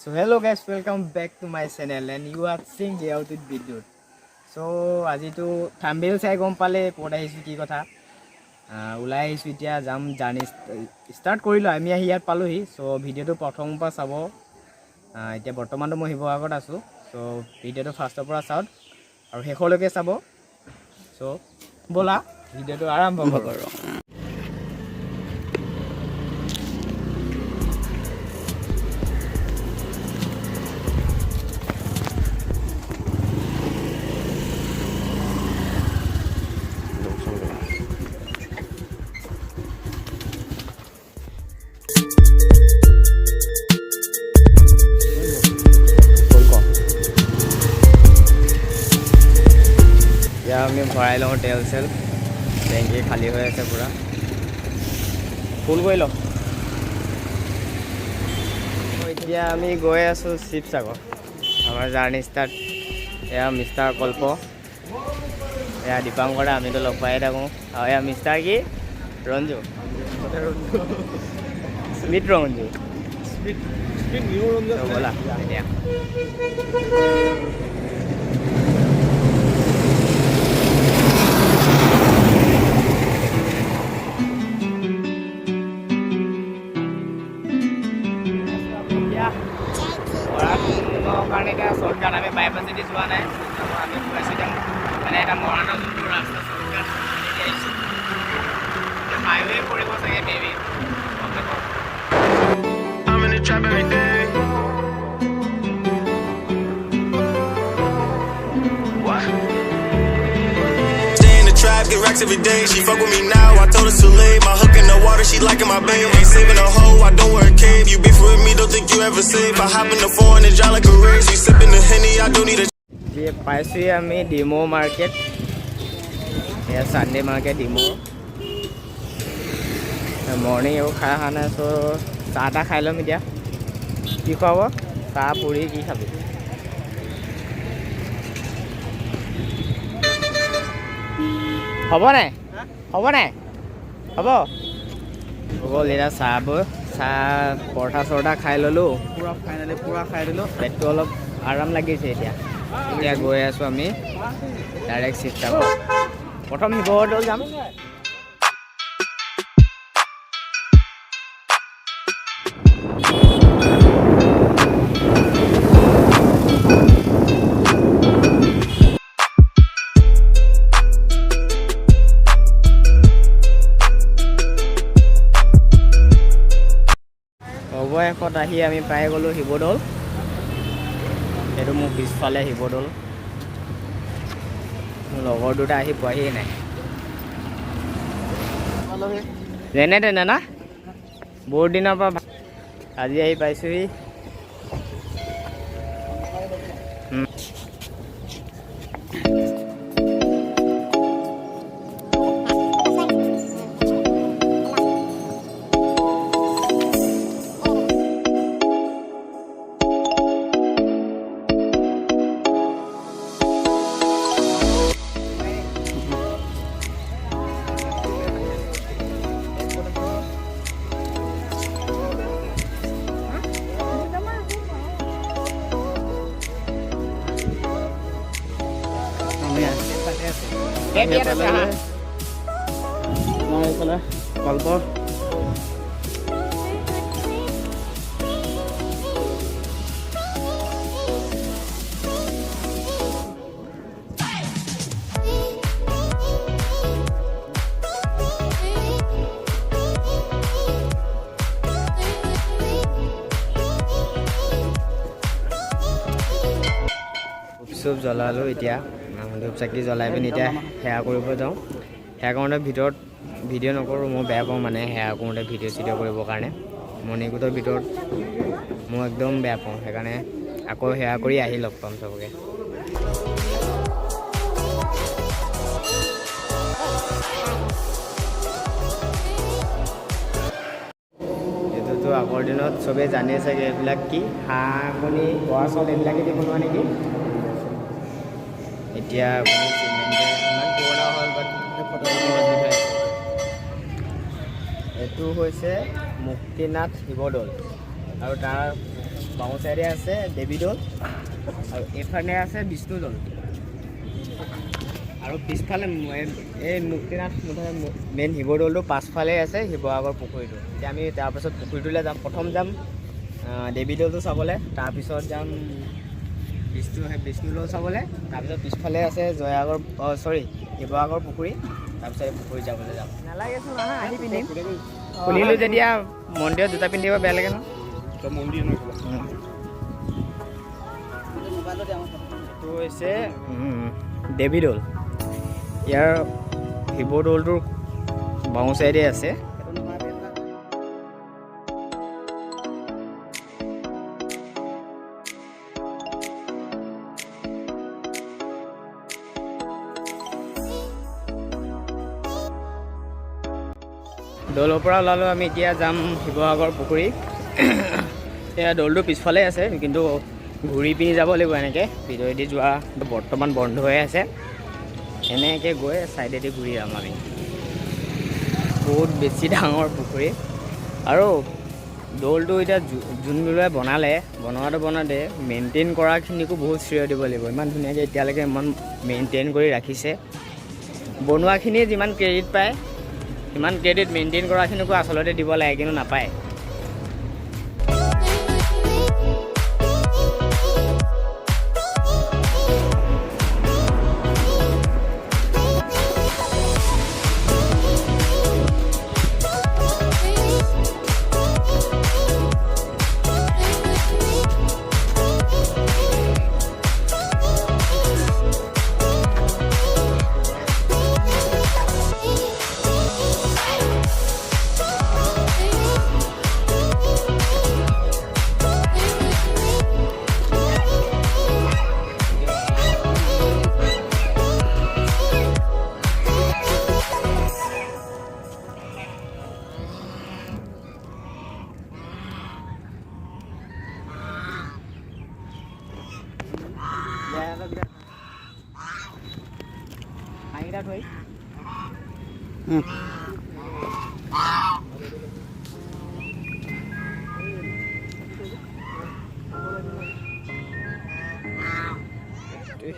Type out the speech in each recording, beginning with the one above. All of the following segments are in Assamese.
So hello guys, welcome back to my channel and you are seeing Bidyut with Bidyut. So আজি তো thumbnail চাই গম পালে কোড আহিছে কি কথা উলাই আহিছো এতিয়া জাম জানি স্টার্ট কৰিলো আমি আহি ইয়াত পালোহি সো ভিডিওটো প্ৰথমৰ পৰা চাব এতিয়া বৰ্তমানটো মই হিব আগত আছো সো ভিডিওটো ফাৰ্ষ্টৰ পৰা চাওক আৰু শেষলৈকে চাব সো বলা ভিডিওটো আৰম্ভ কৰো আমি ভৰাই লওঁ তেল চেল টেংকি খালী হৈ আছে পুৰা ফুল কৰি লওঁ এতিয়া আমি গৈ আছোঁ শিৱসাগৰ আমাৰ জাৰ্ণি ষ্টাৰ্ট এয়া মিষ্টাৰ কল্প এয়া দীপাংকৰে আমিতো লগ পাই থাকোঁ আৰু এয়া মিষ্টাৰ কি ৰঞ্জু স্মিথ ৰঞ্জু ব'লা এতিয়া কাৰণে এটা শৰ্টকাট আমি বাইপাছেদি যোৱা নাই আমি প্ৰেচিডেণ্ট মানে এটা মৰাণৰ যোনটো ৰাস্তা শৰ্টকাট হাইৱে পৰিব চাগে maybe Get racks every day, she fuck with me now. I told her to leave. My hook in the water, she liking my babe. Ain't saving a hoe, I don't wear a cave. You beef with me, don't think you ever save. I hop in the foreign and drive like a race. You sipping the Henny, I don't need a. ये पाइसी আমি ডিমো মার্কেট ये সানডে মার্কেট ডিমো মর্নিং এও খাই অহা নাই সো চাহ তা খাই ল'ম এতিয়া কি খুৱাব চাহ পুৰি কি খাবি হ'ব নাই হ'ব নাই হ'ব হ'ব লেৰা চাহ পৰঠা চৰঠা খাই ল'লোঁ পুৰা ফাইনেলি পুৰা খাই দিলোঁ পেটটো অলপ আৰাম লাগিছে এতিয়া এতিয়া গৈ আছোঁ আমি ডাইৰেক্ট শিৱসাগৰ প্ৰথম শিৱসাগৰলৈ যাম অৱশেষত আহি আমি পাই গ'লোঁ শিৱদৌল এইটো মোৰ পিছফালে শিৱদৌল মোৰ লগৰ দুটা আহি পোৱাহিয়ে নাই যেনে তেনে না বহুত দিনৰ পৰা আজি আহি পাইছোঁহি কল্প ধূপ জ্বলালোঁ এতিয়া ধূপ চাকি জ্বলাই পিনি এতিয়া সেৱা কৰিব যাওঁ সেৱা কৰোঁতে ভিতৰত ভিডিঅ' নকৰোঁ মই বেয়া পাওঁ মানে সেৱা কৰোঁতে ভিডিঅ' চিডিঅ' কৰিবৰ কাৰণে মণিকূটৰ ভিতৰত মই একদম বেয়া পাওঁ সেইকাৰণে আকৌ সেৱা কৰি আহি লগ পাম চবকে এইটোতো আগৰ দিনত চবেই জানে চাগে এইবিলাক কি হাঁহ কণী বৰা চাউল এইবিলাকে দি বনোৱা নেকি এতিয়া ইমান পুৰণা হ'ল এইটো হৈছে মুক্তিনাথ শিৱদৌল আৰু তাৰ বাওঁ চাইডে আছে দেৱীদৌল আৰু এইফালে আছে বিষ্ণুদৌল আৰু পিছফালে এই মুক্তিনাথ মেইন শিৱদৌলটো পাছফালে আছে শিৱসাগৰ পুখুৰীটো। এতিয়া আমি তাৰপাছত পুখুৰীটোলৈ যাম। প্ৰথম যাম দেৱীদৌলটো চাবলৈ, তাৰপিছত যাম বিষ্ণুদৌল চাবলৈ, তাৰপিছত পিছফালে আছে শিৱসাগৰ পুখুৰী, তাৰপিছত এই পুখুৰী যাবলৈ যাম। নালাগেচোন আহা, আহি পিন্ধিম। খুলিলোঁ যেতিয়া মন্দিৰত জোতা পিন্ধিব বেয়া লাগে ন। এইটো হৈছে দেৱীদৌল। ইয়াৰ শিৱদৌলটোৰ বাওঁ চাইডে আছে। দৌলৰ পৰা ওলালোঁ আমি, এতিয়া যাম শিৱসাগৰ পুখুৰী। এতিয়া দৌলটো পিছফালে আছে, কিন্তু ঘূৰি পিনি যাব লাগিব এনেকৈ। ভিতৰেদি যোৱা বৰ্তমান বন্ধ হৈ আছে। এনেকৈ গৈ ছাইডেদি ঘূৰি যাম আমি। বহুত বেছি ডাঙৰ পুখুৰী আৰু দৌলটো এতিয়া যোনবিলাক বনাওঁতে মেইনটেইন কৰাখিনিকো বহুত শ্ৰেয় দিব লাগিব। ইমান ধুনীয়াকৈ এতিয়ালৈকে ইমান মেইনটেইন কৰি ৰাখিছে। বনোৱাখিনিয়ে যিমান ক্ৰেডিট পায় সিমান ক্ৰেডিট মেইনটেইন কৰাখিনিকো আচলতে দিব লাগে, কিন্তু নাপায়।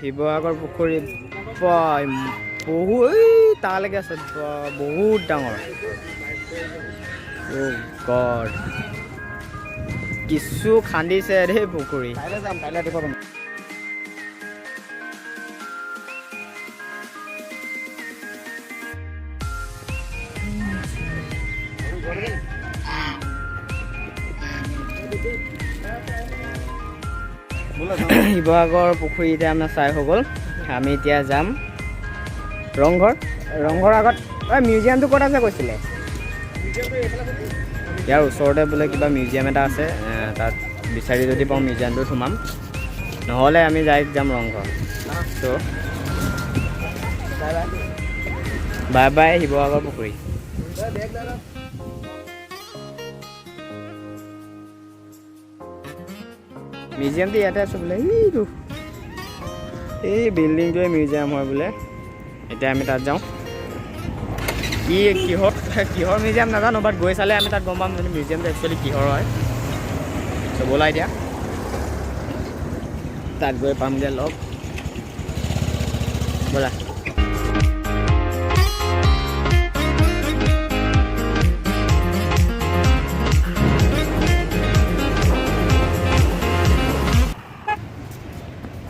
শিৱসাগৰ পুখুৰীত বহুত তালৈকে আছে, বহুত ডাঙৰ। গড, কিছু খান্দিছে দেই পুখুৰী। শিৱসাগৰ পুখুৰী এতিয়া আমাৰ চাই হৈ গ'ল। আমি এতিয়া যাম ৰংঘৰ আগত মিউজিয়ামটো ক'ত আছে কৈছিলে? ইয়াৰ ওচৰতে বোলে কিবা মিউজিয়াম এটা আছে, তাত বিচাৰি যদি পাওঁ মিউজিয়ামটোত সোমাম, নহ'লে আমি ডাইৰেক্ট যাম ৰংঘৰ। ত' বাই বাই শিৱসাগৰ পুখুৰী। মিউজিয়ামটো ইয়াতে আছে বোলে, এই বিল্ডিংটোৱে মিউজিয়াম হয় বোলে। এতিয়া আমি তাত যাওঁ। কিহৰ মিউজিয়াম নাজানো, বাট গৈ চালে আমি তাত গম পাম মিউজিয়ামটো একচুৱেলি কিহৰ হয়। চ' ব'লা এতিয়া তাত গৈ পামগৈ লগ। ব'লা।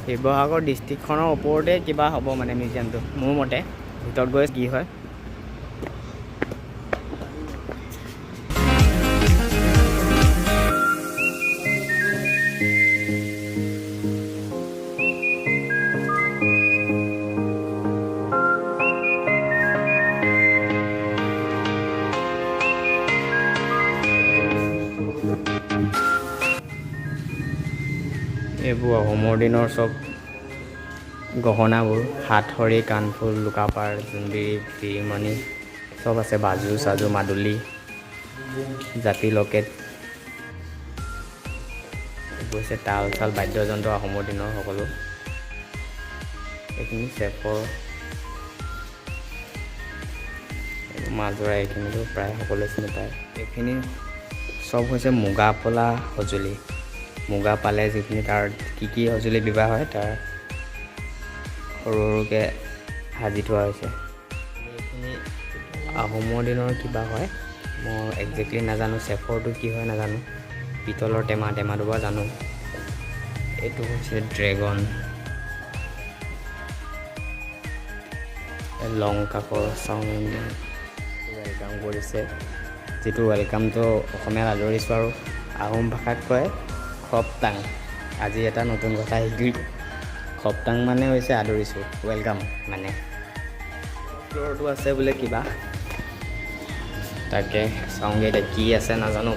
শিৱসাগৰ ডিষ্ট্ৰিক্টখনৰ ওপৰতে কিবা হ'ব মানে মিউজিয়ামটো, মোৰ মতে। ভিতৰত গৈ কি হয়। এইবোৰ আহোমৰ দিনৰ চব গহনাবোৰ, হাতখৰি, কাণফুল, লোকাপাৰ, জোনবিৰি, বিৰিমণি চব আছে। বাজু চাজু, মাদুলি, জাতি লকেট, এইবোৰ হৈছে তাল চাল, বাদ্যযন্ত্ৰ আহোমৰ দিনৰ সকলো। এইখিনি চেফৰ মাজৰা, এইখিনিতো প্ৰায় সকলোৱে চিনি পায়। এইখিনি চব হৈছে মুগা পলা সঁজুলি। মুগা পালে যিখিনি তাৰ কি সঁজুলি ব্যৱহাৰ হয় তাৰ সৰু সৰুকৈ সাজি থোৱা হৈছে। এইখিনি আহোমৰ দিনৰ কিবা হয়, মই একজেক্টলি নাজানো, চেফৰটো কি হয় নাজানো। পিতলৰ টেমাটো বাৰু জানো। এইটো হৈছে ড্ৰেগন, লং কাপৰ চাউণ্ড ৱেলকাম কৰিছে, যিটো ৱেলকামটো অসমীয়াত আদৰিছোঁ আৰু আহোম ভাষাত কয় খপটাং। আজি এটা নতুন কথা শিকিলোঁ, খপটাং মানে হৈছে আদৰিছোঁ, ৱেলকাম মানে। ফ্ল'ৰটো আছে বোলে কিবা, তাকে চাওঁগৈ এতিয়া কি আছে নাজানো।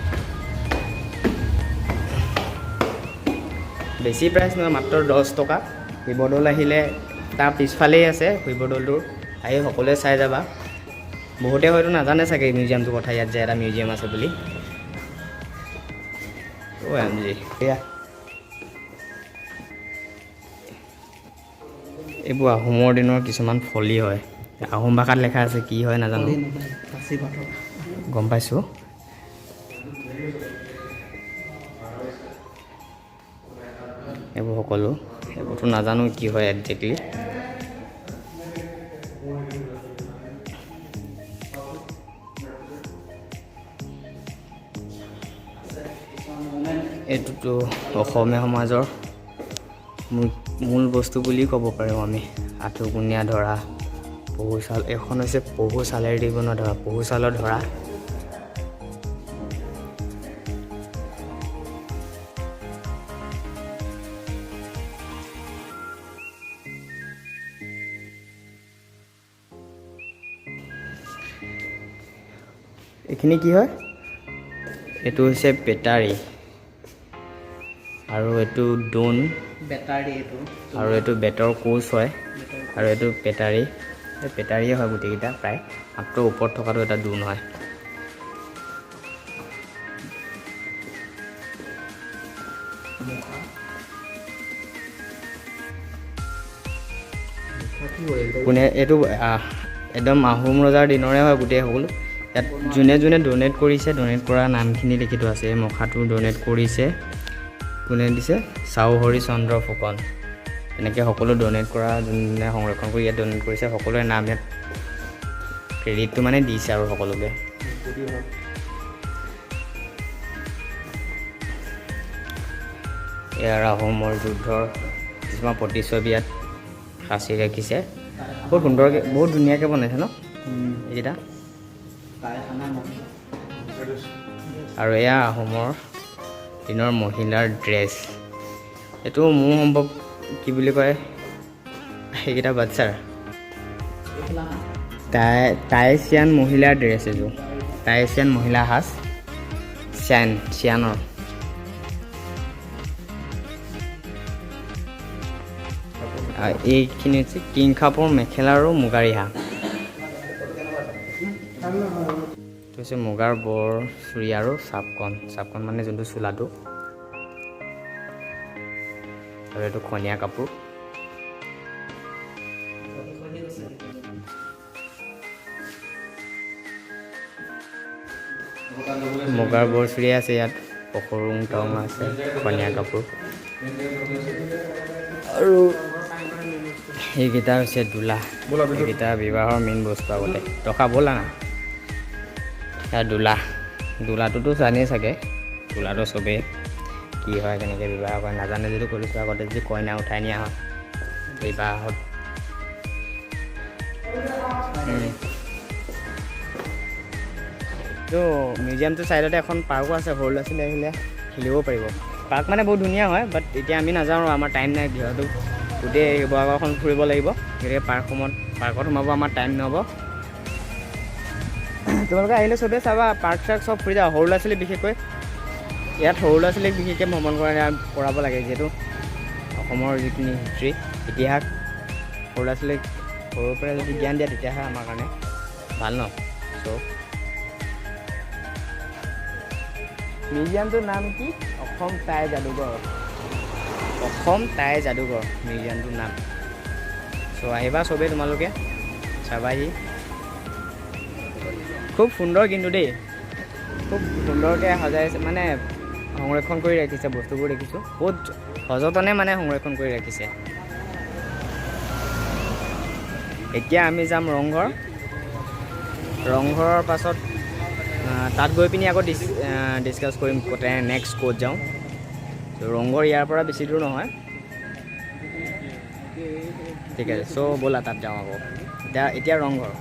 বেছি প্ৰাইচ নহয়, মাত্ৰ 10 টকা। শিৱদৌল আহিলে তাৰ পিছফালেই আছে শিৱদৌলটোৰ, আহি সকলোৱে চাই যাবা। বহুতে হয়তো নাজানে চাগে মিউজিয়ামটোৰ কথা, ইয়াত যে এটা মিউজিয়াম আছে বুলি। এয়া এইবোৰ আহোমৰ দিনৰ কিছুমান ফলি হয়, আহোম ভাষাত লেখা আছে, কি হয় নাজানো, গম পাইছোঁ। এইবোৰ সকলো, এইবোৰতো নাজানো কি হয় একজেক্টলি। এইটোতো অসমীয়া সমাজৰ মূল বস্তু বুলি ক'ব পাৰোঁ আমি। আঁঠুকুনীয়া ধৰা, পহুচাল, এখন হৈছে পহুচালেৰে বনোৱা ধৰা, পহুচালৰ ধৰা। এইখিনি কি হয়? এইটো হৈছে বেটাৰী, আৰু এইটো ডোন বেটাৰী, আৰু এইটো বেটৰ কোচ হয়, আৰু এইটো বেটাৰী, এই বেটাৰীয়ে হয় গোটেইকেইটা প্ৰায়, মাত্ৰ ওপৰত থকাটো এটা ডোন হয়। কোনে এইটো একদম আহোম ৰজাৰ দিনৰে হয় গোটেই সকলো। ইয়াত যোনে যোনে ডনেট কৰিছে, ডনেট কৰা নামখিনি লিখি থোৱা আছে। এই মুখাটো ডনেট কৰিছে, কোনে দিছে? চাউহৰি চন্দ্ৰ ফুকন। এনেকৈ সকলো ডনেট কৰা, যোনে সংৰক্ষণ কৰি ইয়াত ডনেট কৰিছে, সকলোৰে নাম ইয়াত ক্ৰেডিটটো মানে দিছে আৰু সকলোকে। ইয়াৰ আহোমৰ যুদ্ধৰ কিছুমান প্ৰতিচ্ছবি ইয়াত সাঁচি ৰাখিছে। বহুত সুন্দৰকৈ, বহুত ধুনীয়াকৈ বনাইছে ন এইকেইটা। আৰু এয়া আহোমৰ দিনৰ মহিলাৰ ড্ৰেছ। এইটো মোৰ সম্ভৱ কি বুলি কয়, সেইকেইটা বাচ্চাৰ টাইচিয়ান মহিলাৰ ড্ৰেছ। এইযোৰ টাইচিয়ান মহিলা সাজ, চিয়ানৰ। এইখিনি হৈছে কিং খাপৰ মেখেলা আৰু মুগা ৰিহা। এইটো হৈছে মুগাৰ বৰ চুৰি আৰু চাপকণ, চাপকণ মানে যোনটো চোলাটো, আৰু এইটো খনীয়া কাপোৰ। মুগাৰ বৰ চুৰি আছে ইয়াত, পখৰুং টং আছে, খনীয়া কাপোৰ। আৰু এইকেইটা হৈছে দোলা। এইকেইটা বিবাহৰ মেইন বস্তু আগতে। টকা ব'লা না, ইয়াৰ দোলাটোতো জানেই চাগে, দোলাটো চবেই কি হয়, কেনেকৈ বিবাহ কৰে নাজানে যদিও কৰিছোঁ। আগতে যদি কইনা উঠাই নিয়া হয় বিবাহত, তো মিউজিয়ামটোৰ ছাইডতে এখন পাৰ্কো আছে, সৰু ল'ৰা ছোৱালী আহিলে খেলিব পাৰিব। পাৰ্ক মানে বহুত ধুনীয়া হয়, বাট এতিয়া আমি নাযাওঁ, আমাৰ টাইম নাই, যিহেতু গোটেই শিৱসাগৰখন ফুৰিব লাগিব, গতিকে পাৰ্কত সোমাব আমাৰ টাইম নহ'ব। তোমালোকে আহিলে চবেই চাবা, পাৰ্ক চাৰ্ক চব ফুৰি যাওঁ। সৰু ল'ৰা ছোৱালী বিশেষকৈ ইয়াত সৰু ল'ৰা ছোৱালীক বিশেষকৈ ভ্ৰমণ কৰাব লাগে, যিহেতু অসমৰ যিখিনি হিষ্ট্ৰী, ইতিহাস সৰু ল'ৰা ছোৱালীক সৰুৰ পৰা যদি জ্ঞান দিয়া তেতিয়াহে আমাৰ কাৰণে ভাল ন। চ' মিউজিয়ামটোৰ নাম কি? অসম টাই যাদুঘৰ। অসম টাই যাদুঘৰ মিউজিয়ামটোৰ নাম। চ' আহিবা চবেই, তোমালোকে চাবাহি। খুব সুন্দৰ কিন্তু দেই, খুব সুন্দৰকৈ সজাইছে, মানে সংৰক্ষণ কৰি ৰাখিছে বস্তুবোৰ দেখিছোঁ বহুত সযতনে মানে সংৰক্ষণ কৰি ৰাখিছে এতিয়া আমি যাম ৰংঘৰ ৰংঘৰৰ পাছত তাত গৈ পিনি আকৌ ডিছকাছ কৰিম ক'তে নেক্সট ক'ত যাওঁ ৰংঘৰ ইয়াৰ পৰা বেছি দূৰ নহয় ঠিক আছে চ' ব'লা তাত যাওঁ আকৌ এতিয়া ৰংঘৰ